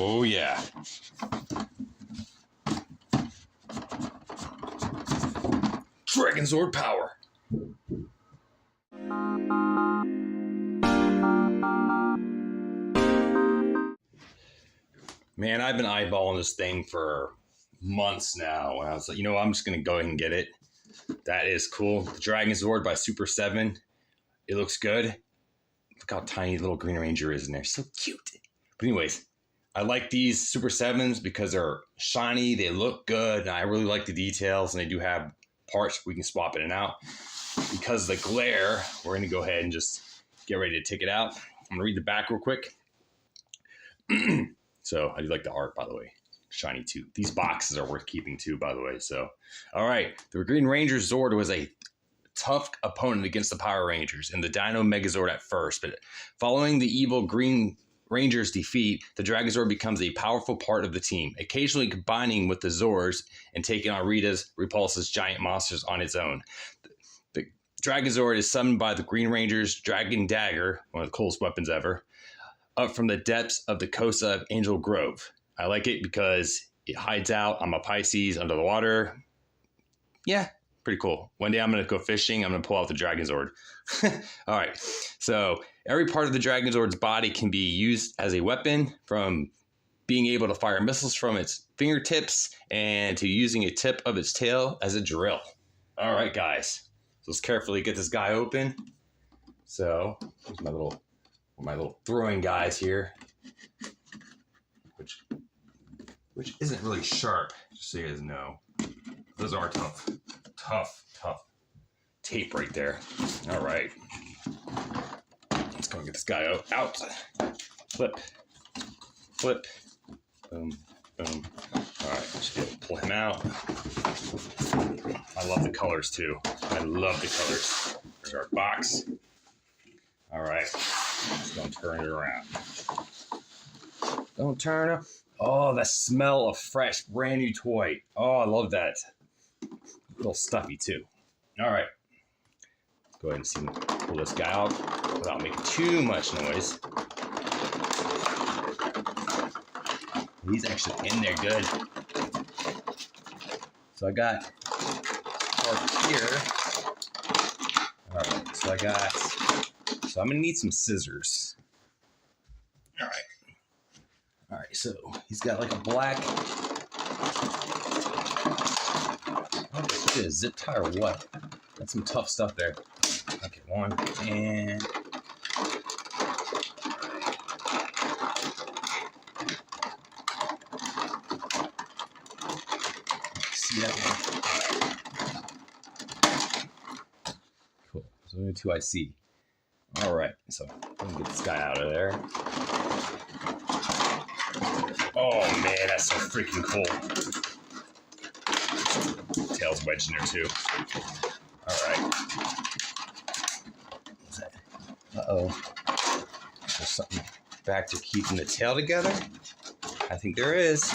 Oh yeah. Dragonzord Power. Man, I've been eyeballing this thing for months now. And I was like, you know, I'm just going to go ahead and get it. That is cool. The Dragonzord by Super 7. It looks good. Look how tiny little Green Ranger is in there. So cute. But anyways, I like these Super 7s because they're shiny. They look good. And I really like the details. And they do have parts we can swap in and out. Because of the glare, we're going to go ahead and just get ready to take it out. I'm going to read the back real quick. So I do like the art, by the way. Shiny too. These boxes are worth keeping too, by the way. So, all right. The Green Ranger Zord was a tough opponent against the Power Rangers and the Dino Megazord at first. But following the evil Green Ranger's defeat, the Dragonzord becomes a powerful part of the team, occasionally combining with the Zords and taking on Rita's Repulsa's giant monsters on its own. The Dragonzord is summoned by the Green Ranger's Dragon Dagger, one of the coolest weapons ever, up from the depths of the coast of Angel Grove. I like it because it hides out. I'm a Pisces under the water. Yeah, pretty cool. One day I'm going to go fishing. I'm going to pull out the Dragonzord. All right. So every part of the Dragonzord's body can be used as a weapon, from being able to fire missiles from its fingertips and to using a tip of its tail as a drill. All right, guys. So let's carefully get this guy open. So here's my little throwing guys here, which isn't really sharp, just so you guys know. Those are tough tape right there. All right, let's go get this guy out. Flip, boom, boom. All right, just be able to pull him out. I love the colors too. I love the colors. There's our box. All right, just gonna turn it around. Don't turn it. Oh, the smell of fresh, brand new toy. Oh, I love that. A little stuffy too. All right, go ahead and see, pull this guy out without making too much noise. He's actually in there good. So I got part here. All right, so I'm gonna need some scissors. All right, so he's got like a black, a zip tie or what? That's some tough stuff there. Okay, one, and see that one? Cool, so only two I see. All right, so let me get this guy out of there. Oh man, that's so freaking cool. Tail's wedged in there too. All right. What's that? Uh-oh. There's something back to keeping the tail together? I think there is.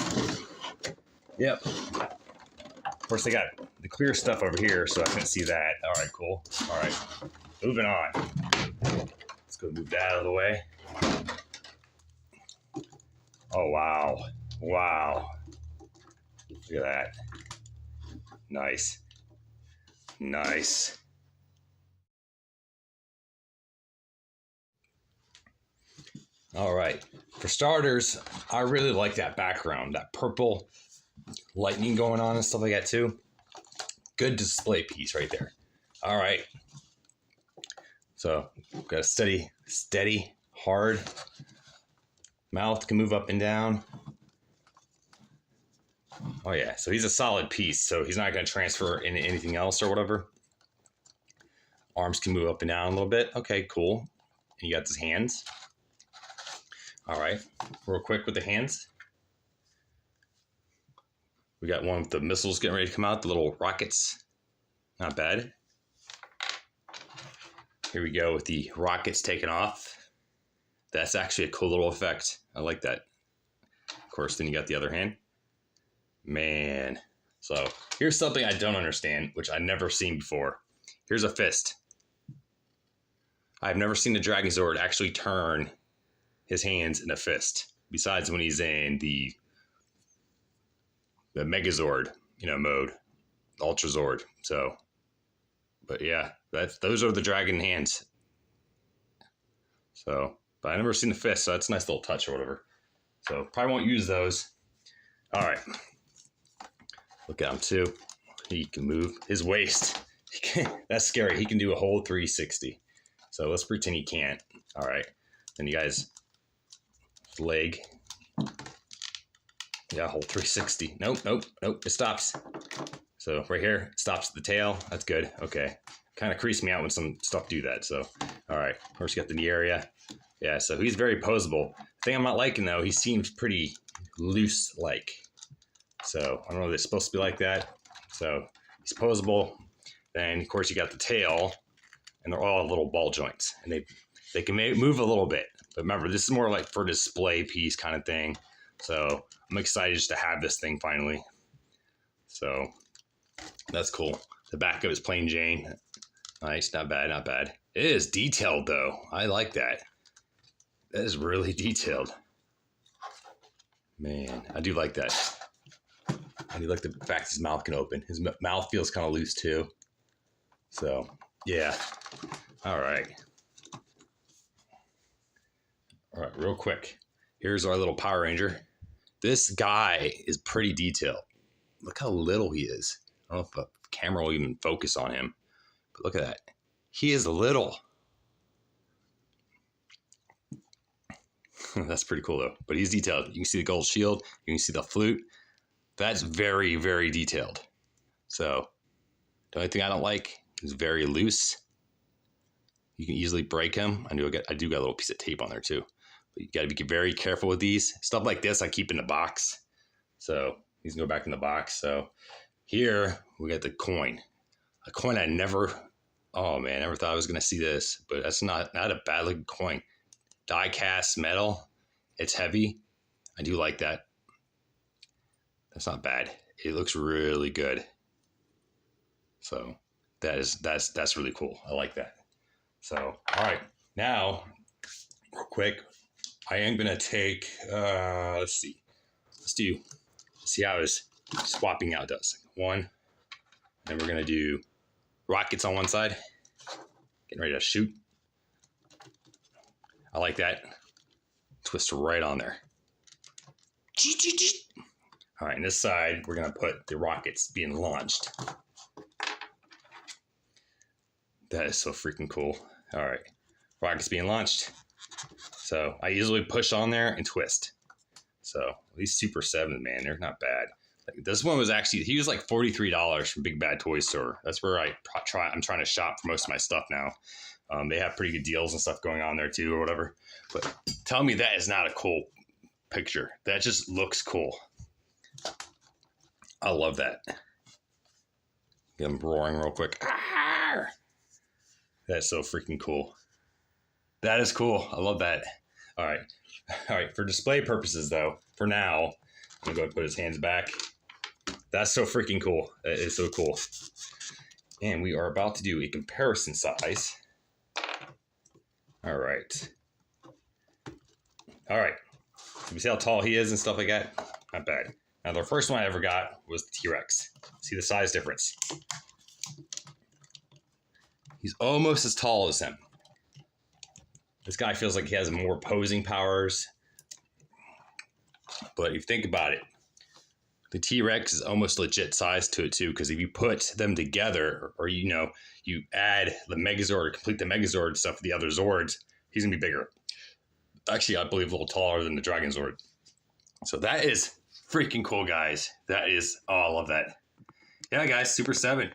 Yep. Of course, they got the clear stuff over here, so I couldn't see that. All right, cool. All right, moving on. Let's go move that out of the way. Oh, wow. Wow. Look at that. Nice. Nice. All right. For starters, I really like that background, that purple lightning going on and stuff like that too. Good display piece right there. All right. So got a steady, hard mouth, can move up and down. Oh yeah, so he's a solid piece, so he's not going to transfer into anything else or whatever. Arms can move up and down a little bit. Okay, cool. And you got his hands. All right, real quick with the hands. We got one with the missiles getting ready to come out, the little rockets. Not bad. Here we go with the rockets taking off. That's actually a cool little effect. I like that. Of course, then you got the other hand. Man. So here's something I don't understand, which I've never seen before. Here's a fist. I've never seen the Dragonzord actually turn his hands in a fist. besides when he's in the Megazord, mode, Ultra Zord. So, but yeah, those are the dragon hands. So, but I never seen the fist, so that's a nice little touch or whatever. So probably won't use those. All right, look at him too. He can move his waist. That's scary. He can do a whole 360. So let's pretend he can't. All right, then you guys, leg. Yeah, whole 360. Nope. It stops. So right here, it stops at the tail. That's good. Okay. Kind of creased me out when some stuff do that. So, all right. First, got the knee area. Yeah, so he's very posable. The thing I'm not liking, though, he seems pretty loose-like. So I don't know if they're supposed to be like that. So he's posable. Then, of course, you got the tail, and they're all little ball joints. And they can move a little bit. But remember, this is more like for display piece kind of thing. So I'm excited just to have this thing finally. So that's cool. The back of it is plain Jane. Nice, not bad, not bad. It is detailed though. I like that. That is really detailed. Man, I do like that. I do like the fact his mouth can open. His mouth feels kind of loose too. So yeah. All right. All right, real quick. Here's our little Power Ranger. This guy is pretty detailed. Look how little he is. I don't know if the camera will even focus on him, but look at that. He is little. That's pretty cool though, but he's detailed. You can see the gold shield. You can see the flute. That's very, very detailed. So the only thing I don't like is very loose. You can easily break him. I do got a little piece of tape on there too. But you got to be very careful with these. Stuff like this I keep in the box. So these can go back in the box. So here we got the coin. A coin I never thought I was going to see this. But that's not a bad looking coin. Die cast metal. It's heavy. I do like that. That's not bad. It looks really good. So that's really cool. I like that. So, all right. Now, real quick, I am going to take, let's see how his swapping out does. One, then we're going to do rockets on one side. Getting ready to shoot. I like that. Twist right on there. All right, on this side, we're going to put the rockets being launched. That is so freaking cool. All right, rockets being launched. So I usually push on there and twist. So these Super 7, man, they're not bad. Like, this one was actually, he was like $43 from Big Bad Toy Store. That's where I'm trying to shop for most of my stuff now. They have pretty good deals and stuff going on there too or whatever. But tell me that is not a cool picture. That just looks cool. I love that. Get them roaring real quick. Arr! That's so freaking cool. That is cool. I love that. All right. For display purposes, though, for now, I'm going to go ahead and put his hands back. That's so freaking cool. That is so cool. And we are about to do a comparison size. All right. So you see how tall he is and stuff like that? Not bad. Now, the first one I ever got was the T-Rex. See the size difference. He's almost as tall as him. This guy feels like he has more posing powers. But if you think about it, the T-Rex is almost legit size to it too, because if you put them together, or you add the Megazord or complete the Megazord stuff with the other Zords, he's gonna be bigger. Actually, I believe a little taller than the Dragonzord. So that is freaking cool, guys. That is, oh, I love that. Yeah, guys, Super 7.